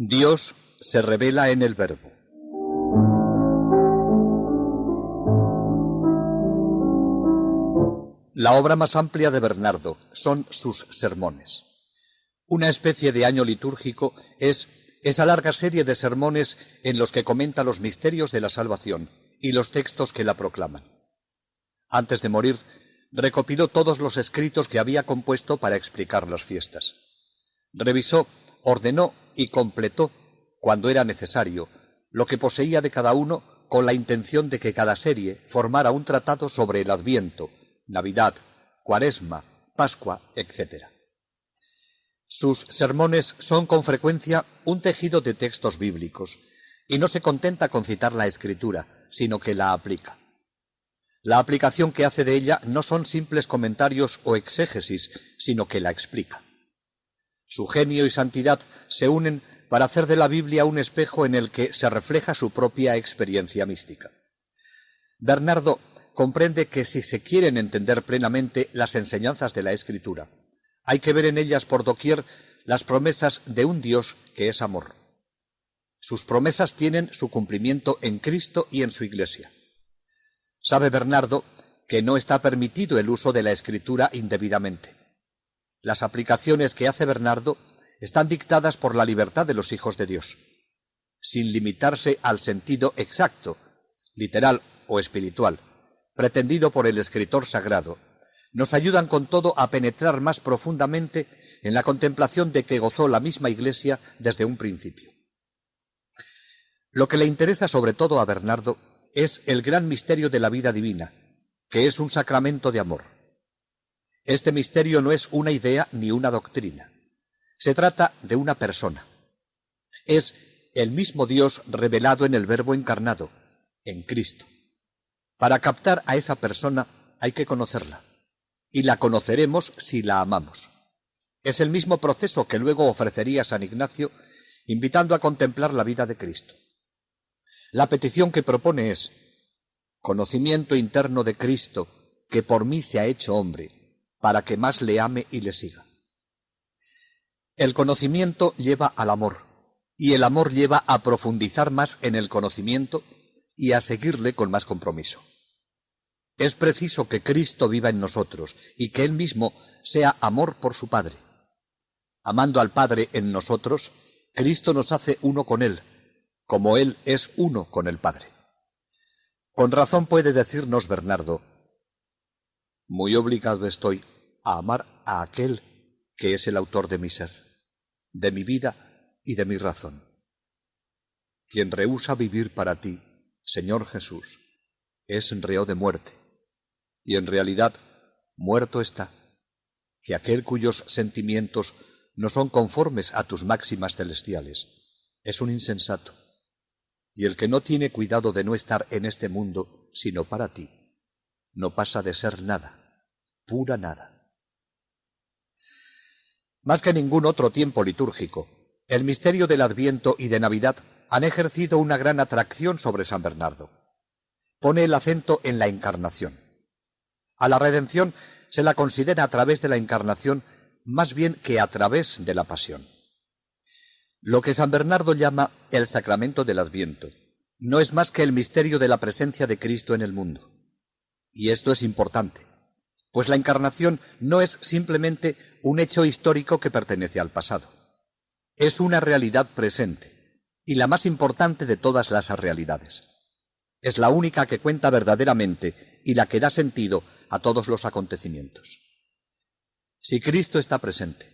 Dios se revela en el Verbo. La obra más amplia de Bernardo son sus sermones. Una especie de año litúrgico es esa larga serie de sermones en los que comenta los misterios de la salvación y los textos que la proclaman. Antes de morir, recopiló todos los escritos que había compuesto para explicar las fiestas. Revisó, ordenó y completó, cuando era necesario, lo que poseía de cada uno con la intención de que cada serie formara un tratado sobre el Adviento, Navidad, Cuaresma, Pascua, etc. Sus sermones son con frecuencia un tejido de textos bíblicos, y no se contenta con citar la Escritura, sino que la aplica. La aplicación que hace de ella no son simples comentarios o exégesis, sino que la explica. Su genio y santidad se unen para hacer de la Biblia un espejo en el que se refleja su propia experiencia mística. Bernardo comprende que si se quieren entender plenamente las enseñanzas de la Escritura, hay que ver en ellas por doquier las promesas de un Dios que es amor. Sus promesas tienen su cumplimiento en Cristo y en su Iglesia. Sabe Bernardo que no está permitido el uso de la Escritura indebidamente. Las aplicaciones que hace Bernardo están dictadas por la libertad de los hijos de Dios, sin limitarse al sentido exacto, literal o espiritual, pretendido por el escritor sagrado. Nos ayudan con todo a penetrar más profundamente en la contemplación de que gozó la misma Iglesia desde un principio. Lo que le interesa sobre todo a Bernardo es el gran misterio de la vida divina, que es un sacramento de amor. Este misterio no es una idea ni una doctrina. Se trata de una persona. Es el mismo Dios revelado en el Verbo encarnado, en Cristo. Para captar a esa persona hay que conocerla, y la conoceremos si la amamos. Es el mismo proceso que luego ofrecería San Ignacio, invitando a contemplar la vida de Cristo. La petición que propone es: conocimiento interno de Cristo, que por mí se ha hecho hombre, para que más le ame y le siga. El conocimiento lleva al amor, y el amor lleva a profundizar más en el conocimiento y a seguirle con más compromiso. Es preciso que Cristo viva en nosotros y que Él mismo sea amor por su Padre. Amando al Padre en nosotros, Cristo nos hace uno con Él, como Él es uno con el Padre. Con razón puede decirnos Bernardo: muy obligado estoy a amar a aquel que es el autor de mi ser, de mi vida y de mi razón. Quien rehúsa vivir para ti, Señor Jesús, es reo de muerte, y en realidad muerto está, que aquel cuyos sentimientos no son conformes a tus máximas celestiales es un insensato, y el que no tiene cuidado de no estar en este mundo sino para ti, no pasa de ser nada, pura nada. Más que ningún otro tiempo litúrgico, el misterio del Adviento y de Navidad han ejercido una gran atracción sobre San Bernardo. Pone el acento en la encarnación. A la redención se la considera a través de la encarnación más bien que a través de la pasión. Lo que San Bernardo llama el sacramento del Adviento no es más que el misterio de la presencia de Cristo en el mundo. Y esto es importante, pues la encarnación no es simplemente un hecho histórico que pertenece al pasado. Es una realidad presente, y la más importante de todas las realidades. Es la única que cuenta verdaderamente y la que da sentido a todos los acontecimientos. Si Cristo está presente,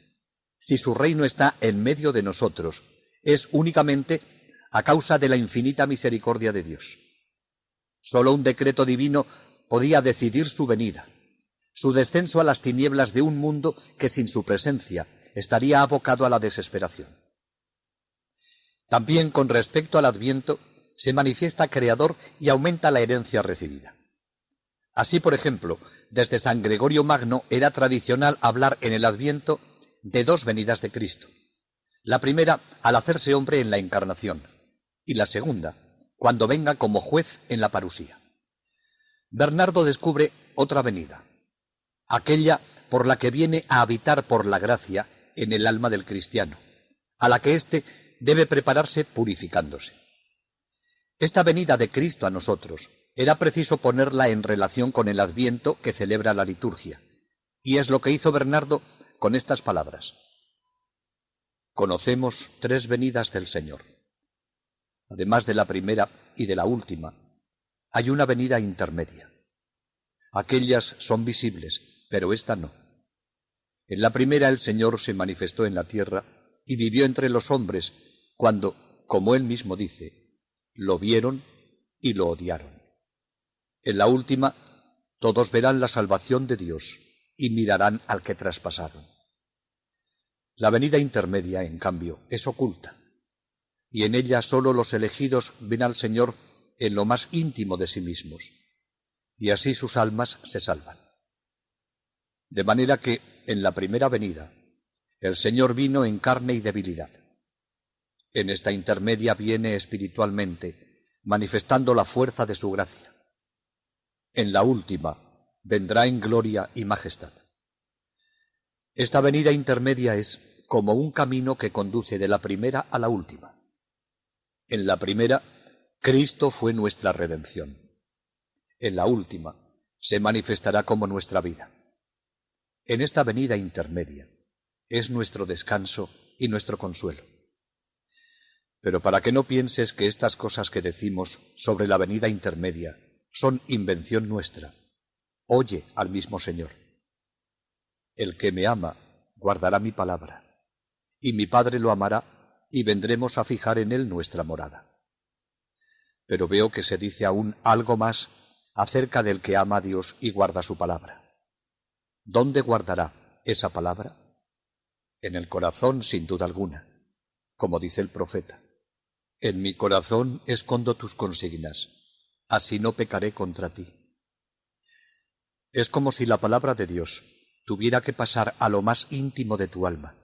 si su reino está en medio de nosotros, es únicamente a causa de la infinita misericordia de Dios. Solo un decreto divino podía decidir su venida, su descenso a las tinieblas de un mundo que sin su presencia estaría abocado a la desesperación. También con respecto al Adviento se manifiesta creador y aumenta la herencia recibida. Así, por ejemplo, desde San Gregorio Magno era tradicional hablar en el Adviento de dos venidas de Cristo. La primera, al hacerse hombre en la encarnación, y la segunda, cuando venga como juez en la parusía. Bernardo descubre otra venida, aquella por la que viene a habitar por la gracia en el alma del cristiano, a la que éste debe prepararse purificándose. Esta venida de Cristo a nosotros era preciso ponerla en relación con el Adviento que celebra la liturgia, y es lo que hizo Bernardo con estas palabras. Conocemos 3 venidas del Señor. Además de la primera y de la última, hay una venida intermedia. Aquellas son visibles, pero esta no. En la primera el Señor se manifestó en la tierra y vivió entre los hombres cuando, como él mismo dice, lo vieron y lo odiaron. En la última, todos verán la salvación de Dios y mirarán al que traspasaron. La venida intermedia, en cambio, es oculta, y en ella sólo los elegidos ven al Señor en lo más íntimo de sí mismos, y así sus almas se salvan. De manera que, en la primera venida, el Señor vino en carne y debilidad. En esta intermedia viene espiritualmente, manifestando la fuerza de su gracia. En la última, vendrá en gloria y majestad. Esta venida intermedia es como un camino que conduce de la primera a la última. En la primera, Cristo fue nuestra redención. En la última, se manifestará como nuestra vida. En esta venida intermedia es nuestro descanso y nuestro consuelo. Pero para que no pienses que estas cosas que decimos sobre la venida intermedia son invención nuestra, oye al mismo Señor. El que me ama guardará mi palabra, y mi Padre lo amará, y vendremos a fijar en él nuestra morada. Pero veo que se dice aún algo más acerca del que ama a Dios y guarda su palabra. ¿Dónde guardará esa palabra? En el corazón, sin duda alguna, como dice el profeta. En mi corazón escondo tus consignas, así no pecaré contra ti. Es como si la palabra de Dios tuviera que pasar a lo más íntimo de tu alma,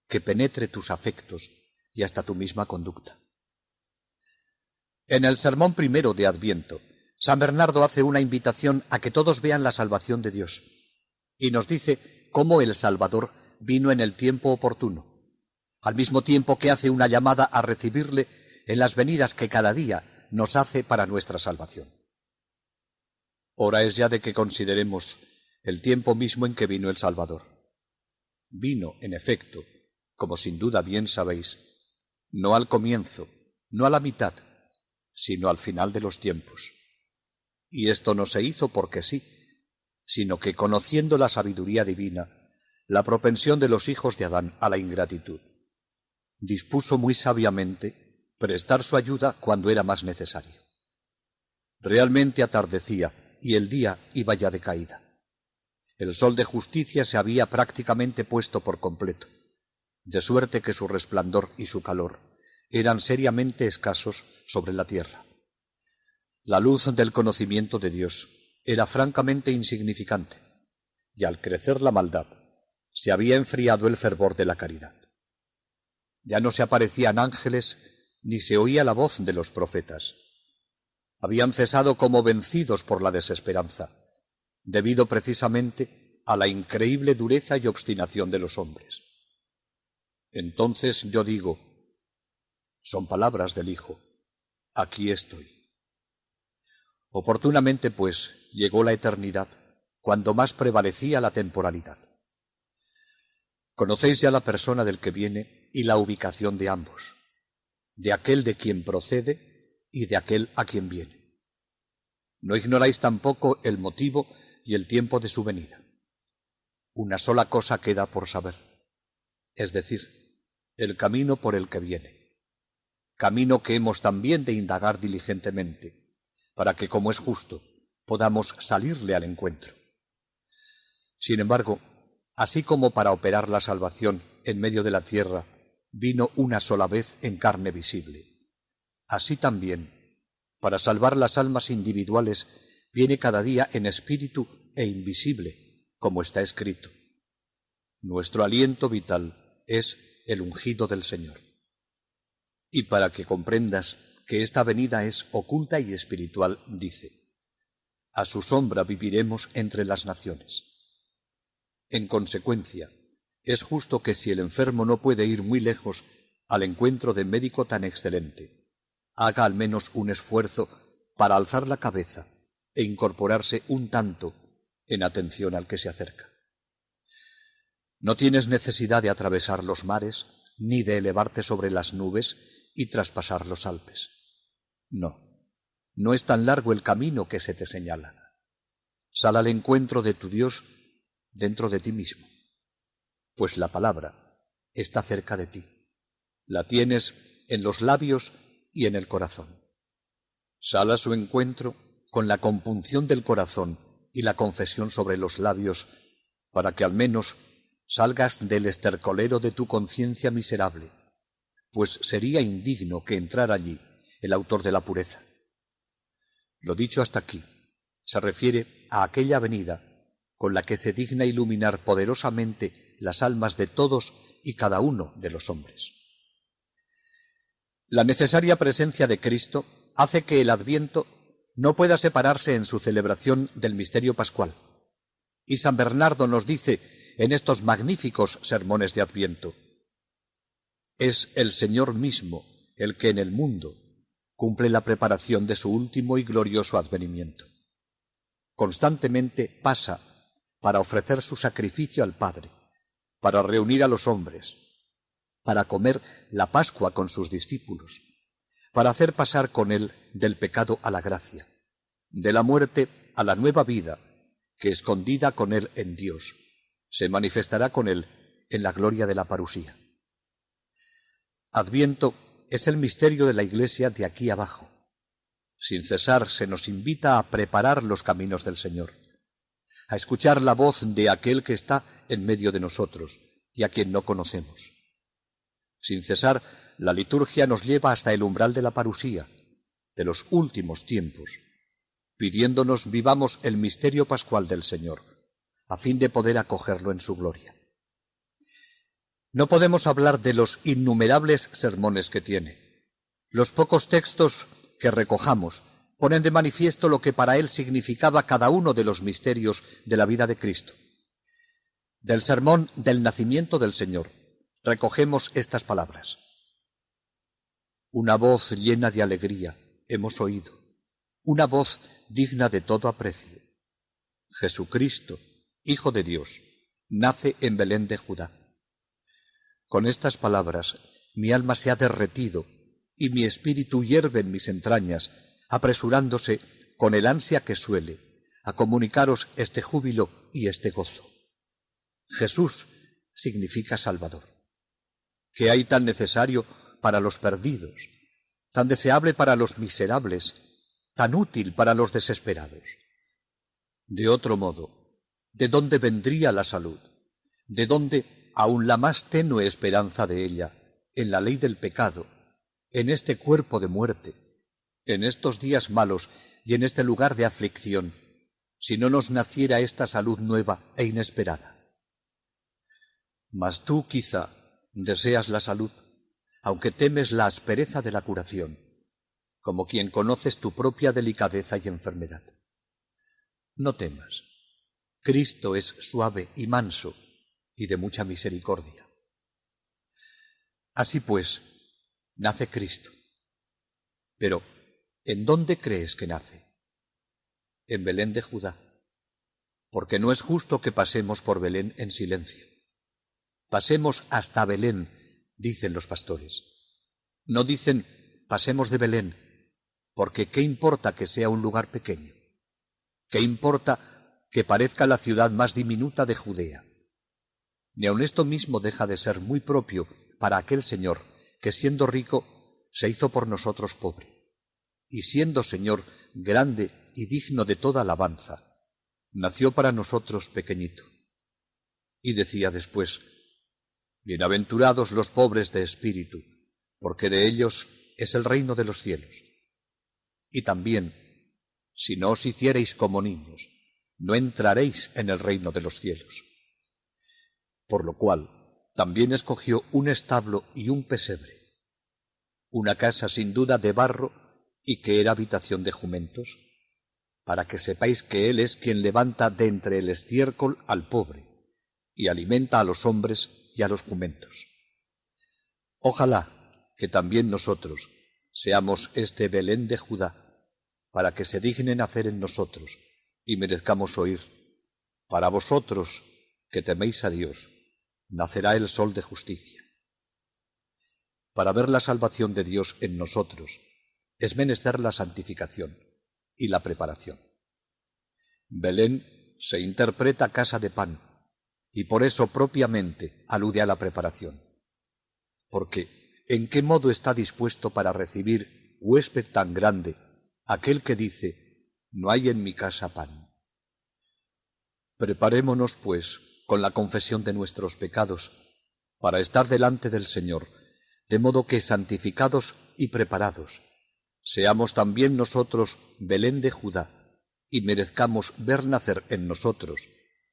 que penetre tus afectos y hasta tu misma conducta. En el sermón primero de Adviento, San Bernardo hace una invitación a que todos vean la salvación de Dios, y nos dice cómo el Salvador vino en el tiempo oportuno, al mismo tiempo que hace una llamada a recibirle en las venidas que cada día nos hace para nuestra salvación. Hora es ya de que consideremos el tiempo mismo en que vino el Salvador. Vino, en efecto, como sin duda bien sabéis, no al comienzo, no a la mitad, sino al final de los tiempos. Y esto no se hizo porque sí, sino que conociendo la sabiduría divina, la propensión de los hijos de Adán a la ingratitud, dispuso muy sabiamente prestar su ayuda cuando era más necesario. Realmente atardecía y el día iba ya de caída. El sol de justicia se había prácticamente puesto por completo, de suerte que su resplandor y su calor eran seriamente escasos sobre la tierra. La luz del conocimiento de Dios era francamente insignificante, y al crecer la maldad, se había enfriado el fervor de la caridad. Ya no se aparecían ángeles, ni se oía la voz de los profetas. Habían cesado como vencidos por la desesperanza, debido precisamente a la increíble dureza y obstinación de los hombres. Entonces yo digo, son palabras del Hijo, aquí estoy. Oportunamente, pues, llegó la eternidad, cuando más prevalecía la temporalidad. Conocéis ya la persona del que viene y la ubicación de ambos, de aquel de quien procede y de aquel a quien viene. No ignoráis tampoco el motivo y el tiempo de su venida. Una sola cosa queda por saber, es decir, el camino por el que viene, camino que hemos también de indagar diligentemente, para que, como es justo, podamos salirle al encuentro. Sin embargo, así como para operar la salvación en medio de la tierra vino una sola vez en carne visible, así también, para salvar las almas individuales, viene cada día en espíritu e invisible, como está escrito. Nuestro aliento vital es el ungido del Señor. Y para que comprendas que esta venida es oculta y espiritual, dice, a su sombra viviremos entre las naciones. En consecuencia, es justo que si el enfermo no puede ir muy lejos al encuentro de médico tan excelente, haga al menos un esfuerzo para alzar la cabeza e incorporarse un tanto en atención al que se acerca. No tienes necesidad de atravesar los mares, ni de elevarte sobre las nubes y traspasar los Alpes. No, no es tan largo el camino que se te señala. Sal al encuentro de tu Dios dentro de ti mismo, pues la palabra está cerca de ti. La tienes en los labios y en el corazón. Sal a su encuentro con la compunción del corazón y la confesión sobre los labios, para que al menos salgas del estercolero de tu conciencia miserable, pues sería indigno que entrara allí el autor de la pureza. Lo dicho hasta aquí se refiere a aquella venida con la que se digna iluminar poderosamente las almas de todos y cada uno de los hombres. La necesaria presencia de Cristo hace que el Adviento no pueda separarse en su celebración del misterio pascual. Y San Bernardo nos dice en estos magníficos sermones de Adviento: es el Señor mismo el que en el mundo cumple la preparación de su último y glorioso advenimiento. Constantemente pasa para ofrecer su sacrificio al Padre, para reunir a los hombres, para comer la Pascua con sus discípulos, para hacer pasar con él del pecado a la gracia, de la muerte a la nueva vida, que escondida con él en Dios, se manifestará con él en la gloria de la parusía. Adviento es el misterio de la Iglesia de aquí abajo. Sin cesar se nos invita a preparar los caminos del Señor, a escuchar la voz de aquel que está en medio de nosotros y a quien no conocemos. Sin cesar, la liturgia nos lleva hasta el umbral de la parusía, de los últimos tiempos, pidiéndonos vivamos el misterio pascual del Señor, a fin de poder acogerlo en su gloria. No podemos hablar de los innumerables sermones que tiene. Los pocos textos que recojamos ponen de manifiesto lo que para él significaba cada uno de los misterios de la vida de Cristo. Del sermón del nacimiento del Señor recogemos estas palabras: una voz llena de alegría hemos oído, una voz digna de todo aprecio. Jesucristo, Hijo de Dios, nace en Belén de Judá. Con estas palabras mi alma se ha derretido y mi espíritu hierve en mis entrañas, apresurándose con el ansia que suele a comunicaros este júbilo y este gozo. Jesús significa Salvador. ¿Qué hay tan necesario para los perdidos, tan deseable para los miserables, tan útil para los desesperados? De otro modo, ¿de dónde vendría la salud? ¿De dónde aun la más tenue esperanza de ella, en la ley del pecado, en este cuerpo de muerte, en estos días malos y en este lugar de aflicción, si no nos naciera esta salud nueva e inesperada? Mas tú quizá deseas la salud, aunque temes la aspereza de la curación, como quien conoces tu propia delicadeza y enfermedad. No temas. Cristo es suave y manso y de mucha misericordia. Así pues, nace Cristo. Pero, ¿en dónde crees que nace? En Belén de Judá, porque no es justo que pasemos por Belén en silencio. Pasemos hasta Belén, dicen los pastores. No dicen pasemos de Belén, porque ¿qué importa que sea un lugar pequeño? ¿Qué importa que parezca la ciudad más diminuta de Judea? Ni aun esto mismo deja de ser muy propio para aquel Señor que, siendo rico, se hizo por nosotros pobre, y siendo Señor grande y digno de toda alabanza, nació para nosotros pequeñito. Y decía después: bienaventurados los pobres de espíritu, porque de ellos es el reino de los cielos. Y también: si no os hiciereis como niños, no entraréis en el reino de los cielos. Por lo cual también escogió un establo y un pesebre, una casa sin duda de barro y que era habitación de jumentos, para que sepáis que Él es quien levanta de entre el estiércol al pobre y alimenta a los hombres y a los jumentos. Ojalá que también nosotros seamos este Belén de Judá, para que se dignen hacer en nosotros y merezcamos oír: para vosotros, que teméis a Dios, nacerá el sol de justicia. Para ver la salvación de Dios en nosotros, es menester la santificación y la preparación. Belén se interpreta casa de pan, y por eso propiamente alude a la preparación. Porque, ¿en qué modo está dispuesto para recibir huésped tan grande aquel que dice: no hay en mi casa pan? Preparémonos, pues, con la confesión de nuestros pecados, para estar delante del Señor, de modo que, santificados y preparados, seamos también nosotros Belén de Judá, y merezcamos ver nacer en nosotros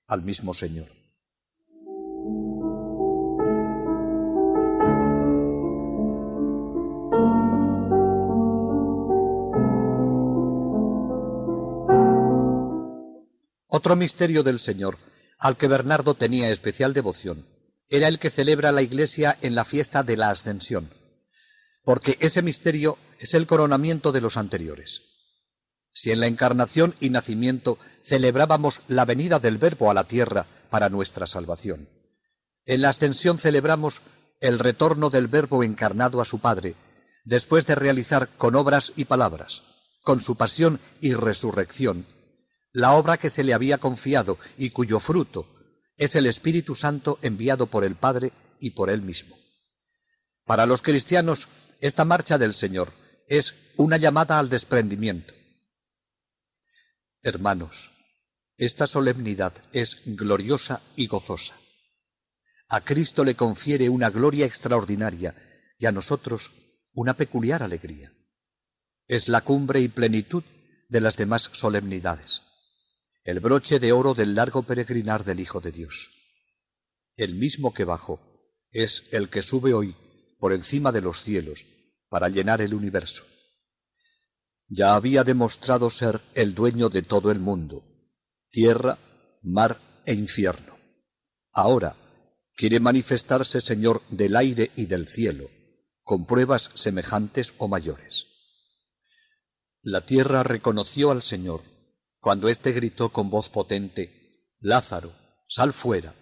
al mismo Señor. Otro misterio del Señor, al que Bernardo tenía especial devoción, era el que celebra la Iglesia en la fiesta de la Ascensión, porque ese misterio es el coronamiento de los anteriores. Si en la encarnación y nacimiento celebrábamos la venida del Verbo a la tierra para nuestra salvación, en la Ascensión celebramos el retorno del Verbo encarnado a su Padre, después de realizar con obras y palabras, con su pasión y resurrección, la obra que se le había confiado y cuyo fruto es el Espíritu Santo enviado por el Padre y por él mismo. Para los cristianos, esta marcha del Señor es una llamada al desprendimiento. Hermanos, esta solemnidad es gloriosa y gozosa. A Cristo le confiere una gloria extraordinaria y a nosotros una peculiar alegría. Es la cumbre y plenitud de las demás solemnidades, el broche de oro del largo peregrinar del Hijo de Dios. El mismo que bajó es el que sube hoy por encima de los cielos para llenar el universo. Ya había demostrado ser el dueño de todo el mundo, tierra, mar e infierno. Ahora quiere manifestarse Señor del aire y del cielo, con pruebas semejantes o mayores. La tierra reconoció al Señor cuando éste gritó con voz potente: Lázaro, sal fuera,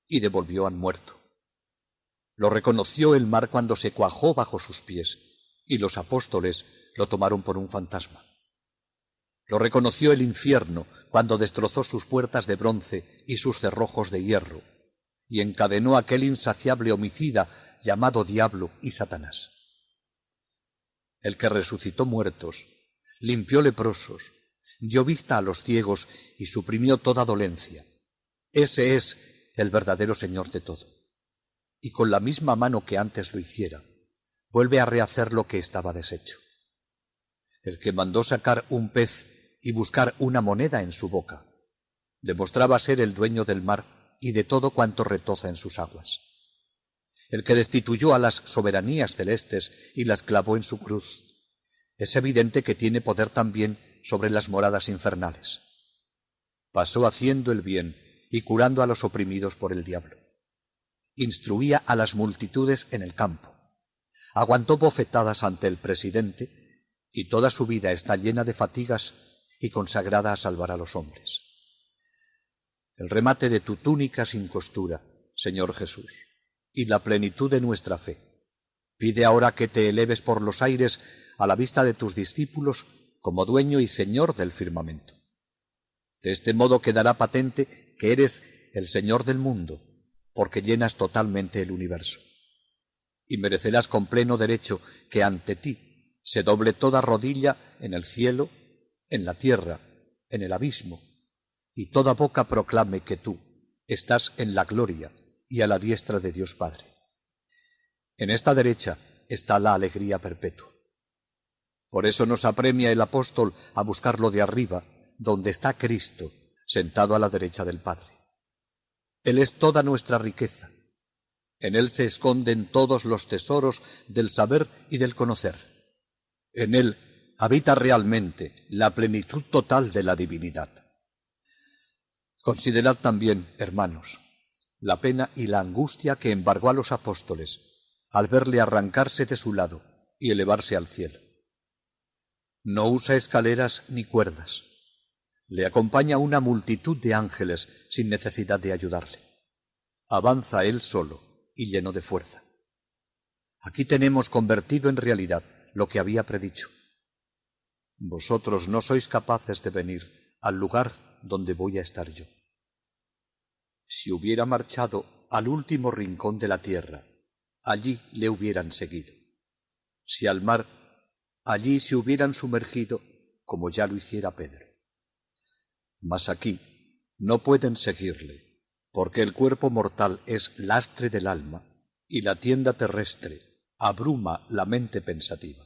y devolvió al muerto. Lo reconoció el mar cuando se cuajó bajo sus pies, y los apóstoles lo tomaron por un fantasma. Lo reconoció el infierno cuando destrozó sus puertas de bronce y sus cerrojos de hierro, y encadenó a aquel insaciable homicida llamado Diablo y Satanás. El que resucitó muertos, limpió leprosos, dio vista a los ciegos y suprimió toda dolencia. Ese es el verdadero Señor de todo. Y con la misma mano que antes lo hiciera, vuelve a rehacer lo que estaba deshecho. El que mandó sacar un pez y buscar una moneda en su boca, demostraba ser el dueño del mar y de todo cuanto retoza en sus aguas. El que destituyó a las soberanías celestes y las clavó en su cruz, es evidente que tiene poder también sobre las moradas infernales. Pasó haciendo el bien y curando a los oprimidos por el diablo. Instruía a las multitudes en el campo. Aguantó bofetadas ante el presidente y toda su vida está llena de fatigas y consagrada a salvar a los hombres. El remate de tu túnica sin costura, Señor Jesús, y la plenitud de nuestra fe, pide ahora que te eleves por los aires a la vista de tus discípulos como dueño y señor del firmamento. De este modo quedará patente que eres el Señor del mundo, porque llenas totalmente el universo. Y merecerás con pleno derecho que ante ti se doble toda rodilla en el cielo, en la tierra, en el abismo, y toda boca proclame que tú estás en la gloria y a la diestra de Dios Padre. En esta derecha está la alegría perpetua. Por eso nos apremia el apóstol a buscarlo de arriba, donde está Cristo, sentado a la derecha del Padre. Él es toda nuestra riqueza. En Él se esconden todos los tesoros del saber y del conocer. En Él habita realmente la plenitud total de la divinidad. Considerad también, hermanos, la pena y la angustia que embargó a los apóstoles al verle arrancarse de su lado y elevarse al cielo. No usa escaleras ni cuerdas. Le acompaña una multitud de ángeles sin necesidad de ayudarle. Avanza él solo y lleno de fuerza. Aquí tenemos convertido en realidad lo que había predicho. Vosotros no sois capaces de venir al lugar donde voy a estar yo. Si hubiera marchado al último rincón de la tierra, allí le hubieran seguido. Si al mar, allí se hubieran sumergido, como ya lo hiciera Pedro. Mas aquí no pueden seguirle, porque el cuerpo mortal es lastre del alma y la tienda terrestre abruma la mente pensativa.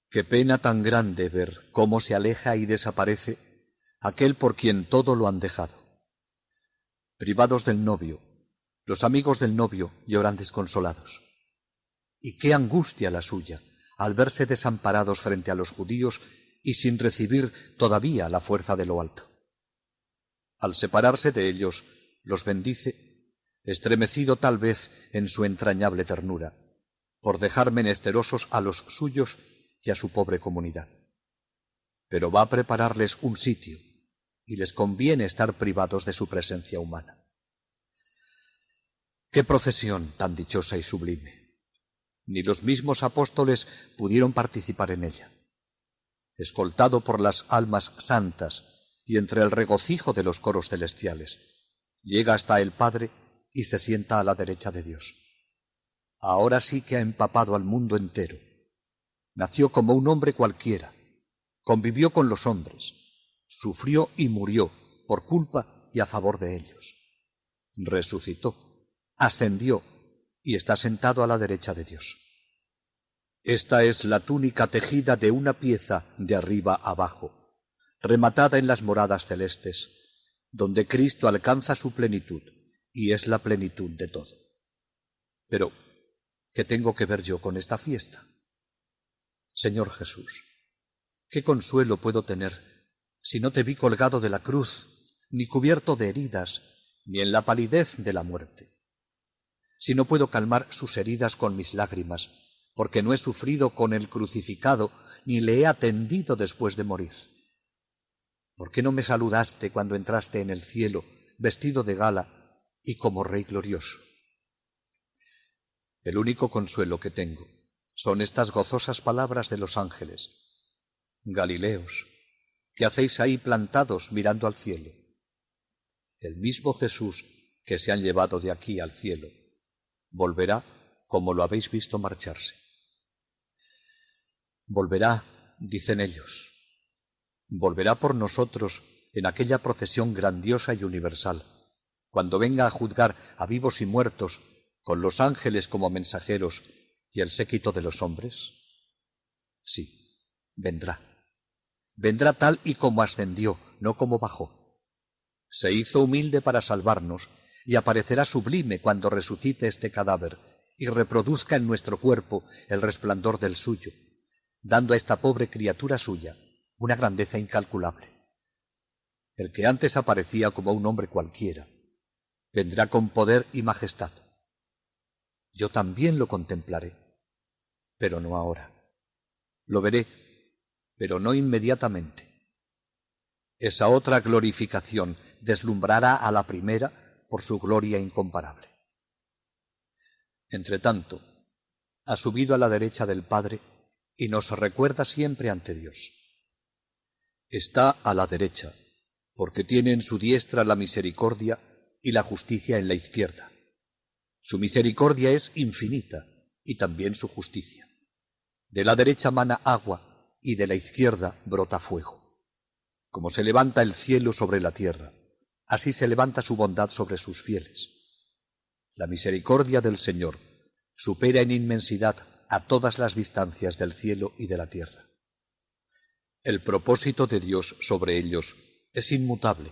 Qué pena tan grande ver cómo se aleja y desaparece aquel por quien todo lo han dejado. Privados del novio, los amigos del novio lloran desconsolados. Y qué angustia la suya al verse desamparados frente a los judíos y sin recibir todavía la fuerza de lo alto. Al separarse de ellos, los bendice, estremecido tal vez en su entrañable ternura, por dejar menesterosos a los suyos y a su pobre comunidad. Pero va a prepararles un sitio, y les conviene estar privados de su presencia humana. ¡Qué procesión tan dichosa y sublime! Ni los mismos apóstoles pudieron participar en ella. Escoltado por las almas santas y entre el regocijo de los coros celestiales, llega hasta el Padre y se sienta a la derecha de Dios. Ahora sí que ha empapado al mundo entero. Nació como un hombre cualquiera, convivió con los hombres, sufrió y murió por culpa y a favor de ellos. Resucitó, ascendió y está sentado a la derecha de Dios. Esta es la túnica tejida de una pieza de arriba abajo, rematada en las moradas celestes, donde Cristo alcanza su plenitud y es la plenitud de todo. Pero, ¿qué tengo que ver yo con esta fiesta? Señor Jesús, ¿qué consuelo puedo tener si no te vi colgado de la cruz, ni cubierto de heridas, ni en la palidez de la muerte? Si no puedo calmar sus heridas con mis lágrimas, porque no he sufrido con el crucificado, ni le he atendido después de morir. ¿Por qué no me saludaste cuando entraste en el cielo, vestido de gala y como Rey glorioso? El único consuelo que tengo son estas gozosas palabras de los ángeles. Galileos, ¿qué hacéis ahí plantados mirando al cielo? El mismo Jesús que se han llevado de aquí al cielo volverá como lo habéis visto marcharse. Volverá, dicen ellos, volverá por nosotros en aquella procesión grandiosa y universal, cuando venga a juzgar a vivos y muertos, con los ángeles como mensajeros y el séquito de los hombres. Sí, vendrá. Vendrá tal y como ascendió, no como bajó. Se hizo humilde para salvarnos y aparecerá sublime cuando resucite este cadáver y reproduzca en nuestro cuerpo el resplandor del suyo, dando a esta pobre criatura suya una grandeza incalculable. El que antes aparecía como un hombre cualquiera, vendrá con poder y majestad. Yo también lo contemplaré, pero no ahora. Lo veré, pero no inmediatamente. Esa otra glorificación deslumbrará a la primera por su gloria incomparable. Entretanto, ha subido a la derecha del Padre y nos recuerda siempre ante Dios. Está a la derecha, porque tiene en su diestra la misericordia y la justicia en la izquierda. Su misericordia es infinita y también su justicia. De la derecha mana agua y de la izquierda brota fuego. Como se levanta el cielo sobre la tierra, así se levanta su bondad sobre sus fieles. La misericordia del Señor supera en inmensidad a todas las distancias del cielo y de la tierra. El propósito de Dios sobre ellos es inmutable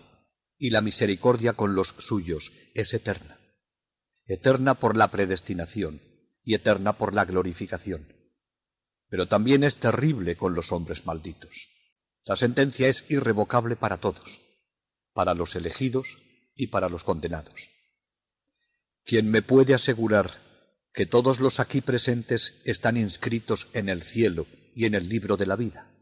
y la misericordia con los suyos es eterna. Eterna por la predestinación y eterna por la glorificación. Pero también es terrible con los hombres malditos. La sentencia es irrevocable para todos, para los elegidos y para los condenados. ¿Quién me puede asegurar que todos los aquí presentes están inscritos en el cielo y en el libro de la vida.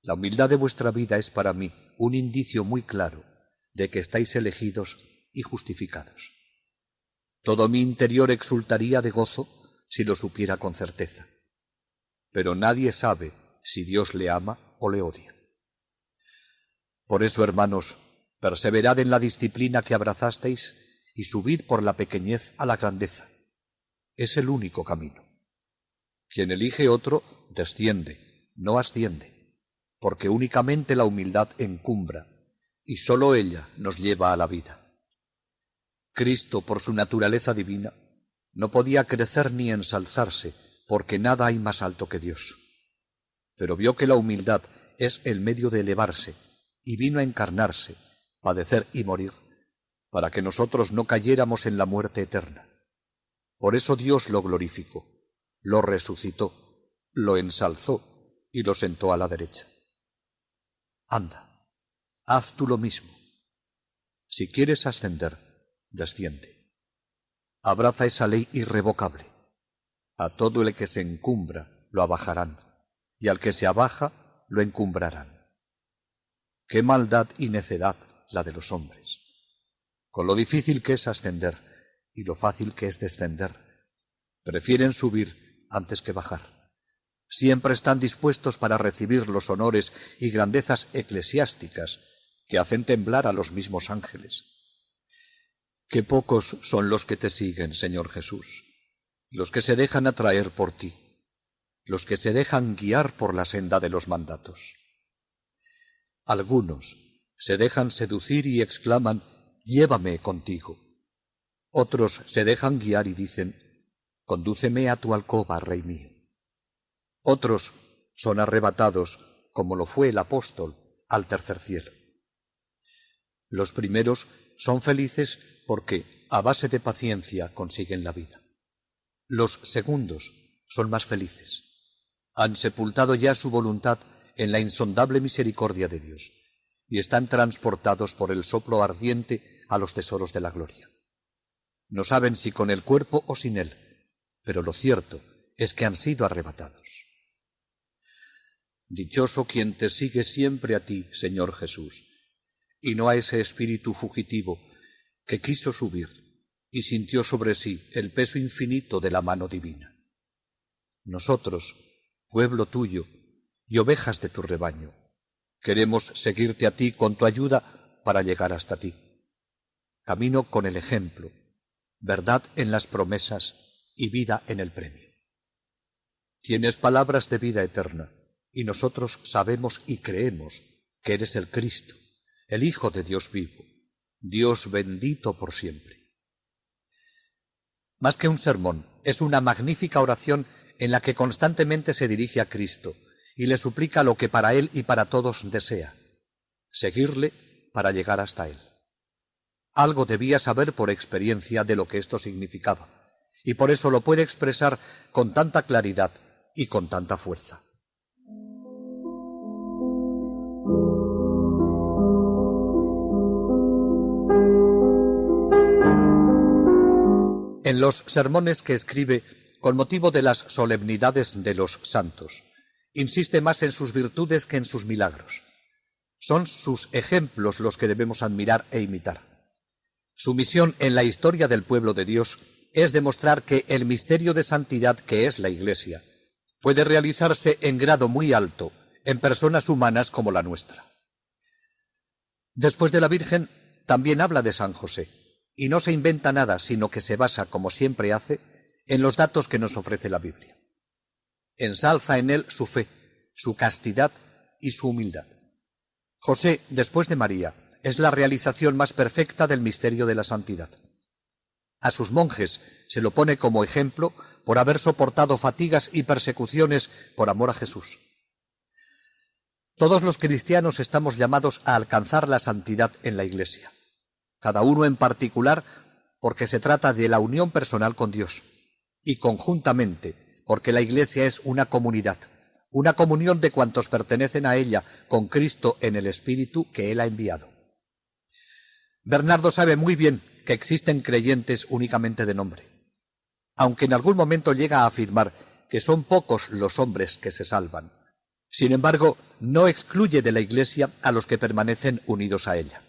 La humildad de vuestra vida es para mí un indicio muy claro de que estáis elegidos y justificados. Todo mi interior exultaría de gozo si lo supiera con certeza. Pero nadie sabe si Dios le ama o le odia. Por eso, hermanos, perseverad en la disciplina que abrazasteis y subid por la pequeñez a la grandeza. Es el único camino. Quien elige otro, desciende, no asciende, porque únicamente la humildad encumbra, y sólo ella nos lleva a la vida. Cristo, por su naturaleza divina, no podía crecer ni ensalzarse, porque nada hay más alto que Dios. Pero vio que la humildad es el medio de elevarse, y vino a encarnarse, padecer y morir, para que nosotros no cayéramos en la muerte eterna. Por eso Dios lo glorificó, lo resucitó, lo ensalzó y lo sentó a la derecha. Anda, haz tú lo mismo. Si quieres ascender, desciende. Abraza esa ley irrevocable. A todo el que se encumbra lo abajarán, y al que se abaja lo encumbrarán. Qué maldad y necedad la de los hombres. Con lo difícil que es ascender y lo fácil que es descender, prefieren subir antes que bajar. Siempre están dispuestos para recibir los honores y grandezas eclesiásticas que hacen temblar a los mismos ángeles. Qué pocos son los que te siguen, Señor Jesús, los que se dejan atraer por ti, los que se dejan guiar por la senda de los mandatos. Algunos se dejan seducir y exclaman: «Llévame contigo». Otros se dejan guiar y dicen: «Condúceme a tu alcoba, Rey mío». Otros son arrebatados, como lo fue el apóstol, al tercer cielo. Los primeros son felices porque, a base de paciencia, consiguen la vida. Los segundos son más felices. Han sepultado ya su voluntad en la insondable misericordia de Dios y están transportados por el soplo ardiente a los tesoros de la gloria. No saben si con el cuerpo o sin él, pero lo cierto es que han sido arrebatados. Dichoso quien te sigue siempre a ti, Señor Jesús, y no a ese espíritu fugitivo que quiso subir y sintió sobre sí el peso infinito de la mano divina. Nosotros, pueblo tuyo y ovejas de tu rebaño, queremos seguirte a ti con tu ayuda para llegar hasta ti. Camino con el ejemplo, verdad en las promesas y vida en el premio. Tienes palabras de vida eterna, y nosotros sabemos y creemos que eres el Cristo, el Hijo de Dios vivo, Dios bendito por siempre. Más que un sermón, es una magnífica oración en la que constantemente se dirige a Cristo y le suplica lo que para él y para todos desea: seguirle para llegar hasta él. Algo debía saber por experiencia de lo que esto significaba, y por eso lo puede expresar con tanta claridad y con tanta fuerza. En los sermones que escribe con motivo de las solemnidades de los santos, insiste más en sus virtudes que en sus milagros. Son sus ejemplos los que debemos admirar e imitar. Su misión en la historia del pueblo de Dios es demostrar que el misterio de santidad que es la Iglesia puede realizarse en grado muy alto en personas humanas como la nuestra. Después de la Virgen, también habla de San José, y no se inventa nada, sino que se basa, como siempre hace, en los datos que nos ofrece la Biblia. Ensalza en él su fe, su castidad y su humildad. José, después de María, es la realización más perfecta del misterio de la santidad. A sus monjes se lo pone como ejemplo por haber soportado fatigas y persecuciones por amor a Jesús. Todos los cristianos estamos llamados a alcanzar la santidad en la Iglesia, cada uno en particular porque se trata de la unión personal con Dios, y conjuntamente porque la Iglesia es una comunidad, una comunión de cuantos pertenecen a ella con Cristo en el Espíritu que Él ha enviado. Bernardo sabe muy bien que existen creyentes únicamente de nombre. aunque en algún momento llega a afirmar que son pocos los hombres que se salvan. Sin embargo, no excluye de la Iglesia a los que permanecen unidos a ella.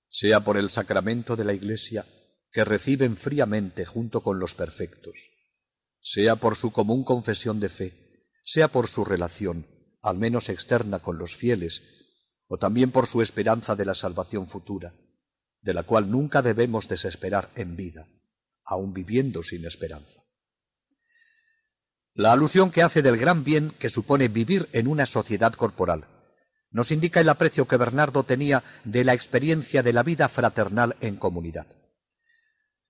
Sea por el sacramento de la Iglesia, que reciben fríamente junto con los perfectos, sea por su común confesión de fe, sea por su relación, al menos externa, con los fieles, o también por su esperanza de la salvación futura, de la cual nunca debemos desesperar en vida, aun viviendo sin esperanza. La alusión que hace del gran bien que supone vivir en una sociedad corporal nos indica el aprecio que Bernardo tenía de la experiencia de la vida fraternal en comunidad.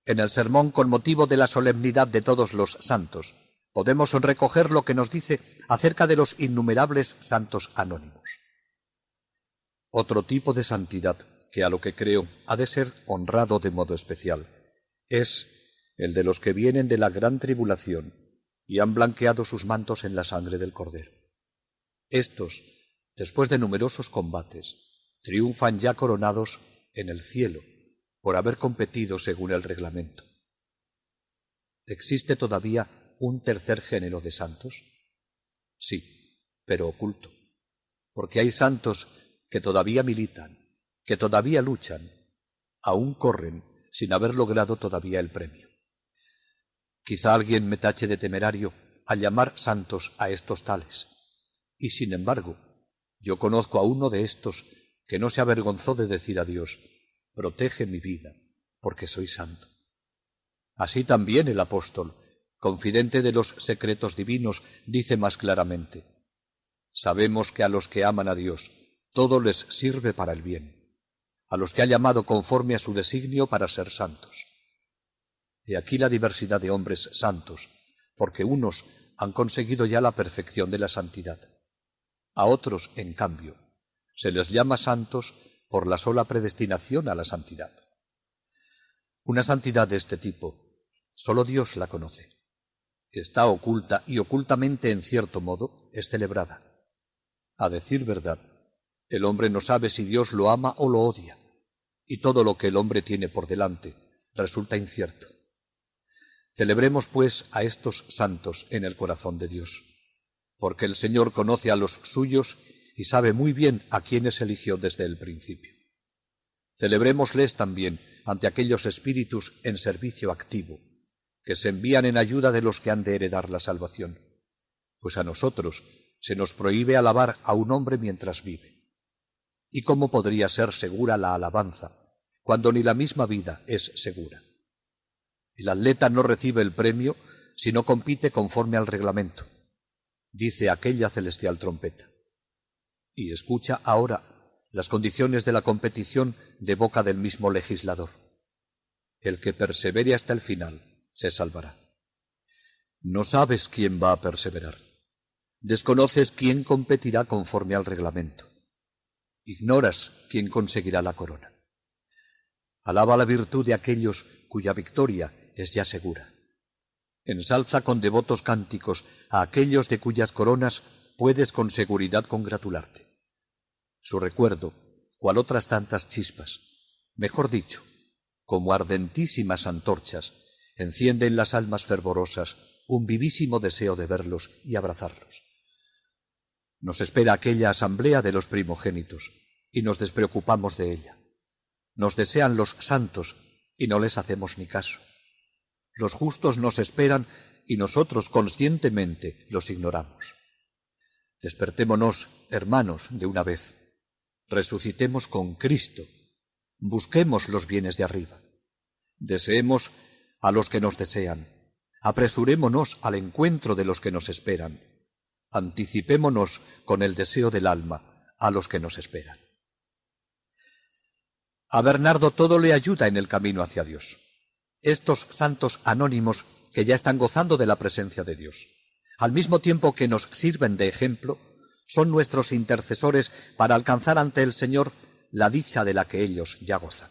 En el sermón con motivo de la solemnidad de todos los santos, podemos recoger lo que nos dice acerca de los innumerables santos anónimos. Otro tipo de santidad, que a lo que creo ha de ser honrado de modo especial, es el de los que vienen de la gran tribulación y han blanqueado sus mantos en la sangre del Cordero. Estos, después de numerosos combates, triunfan ya coronados en el cielo por haber competido según el reglamento. ¿Existe todavía un tercer género de santos? Sí, pero oculto, porque hay santos que todavía militan, que todavía luchan, aún corren sin haber logrado todavía el premio. Quizá alguien me tache de temerario al llamar santos a estos tales, y sin embargo, yo conozco a uno de estos que no se avergonzó de decir a Dios: protege mi vida, porque soy santo. Así también el apóstol, confidente de los secretos divinos, dice más claramente: sabemos que a los que aman a Dios, todo les sirve para el bien, a los que ha llamado conforme a su designio para ser santos. He aquí la diversidad de hombres santos, porque unos han conseguido ya la perfección de la santidad. A otros, en cambio, se les llama santos por la sola predestinación a la santidad. Una santidad de este tipo, solo Dios la conoce. Está oculta y ocultamente, en cierto modo, es celebrada. A decir verdad, el hombre no sabe si Dios lo ama o lo odia, y todo lo que el hombre tiene por delante resulta incierto. Celebremos, pues, a estos santos en el corazón de Dios, porque el Señor conoce a los suyos y sabe muy bien a quienes eligió desde el principio. Celebrémosles también ante aquellos espíritus en servicio activo, que se envían en ayuda de los que han de heredar la salvación, pues a nosotros se nos prohíbe alabar a un hombre mientras vive. ¿Y cómo podría ser segura la alabanza, cuando ni la misma vida es segura? El atleta no recibe el premio si no compite conforme al reglamento, dice aquella celestial trompeta. Y escucha ahora las condiciones de la competición de boca del mismo legislador. El que persevere hasta el final se salvará. No sabes quién va a perseverar. Desconoces quién competirá conforme al reglamento. Ignoras quién conseguirá la corona. Alaba la virtud de aquellos cuya victoria es ya segura. Ensalza con devotos cánticos a aquellos de cuyas coronas puedes con seguridad congratularte. Su recuerdo, cual otras tantas chispas, mejor dicho, como ardentísimas antorchas, enciende en las almas fervorosas un vivísimo deseo de verlos y abrazarlos. Nos espera aquella asamblea de los primogénitos y nos despreocupamos de ella. Nos desean los santos y no les hacemos ni caso. Los justos nos esperan y nosotros conscientemente los ignoramos. Despertémonos, hermanos, de una vez. Resucitemos con Cristo. Busquemos los bienes de arriba. Deseemos a los que nos desean. Apresurémonos al encuentro de los que nos esperan. Anticipémonos con el deseo del alma a los que nos esperan. A Bernardo todo le ayuda en el camino hacia Dios. Estos santos anónimos que ya están gozando de la presencia de Dios, al mismo tiempo que nos sirven de ejemplo, son nuestros intercesores para alcanzar ante el Señor la dicha de la que ellos ya gozan.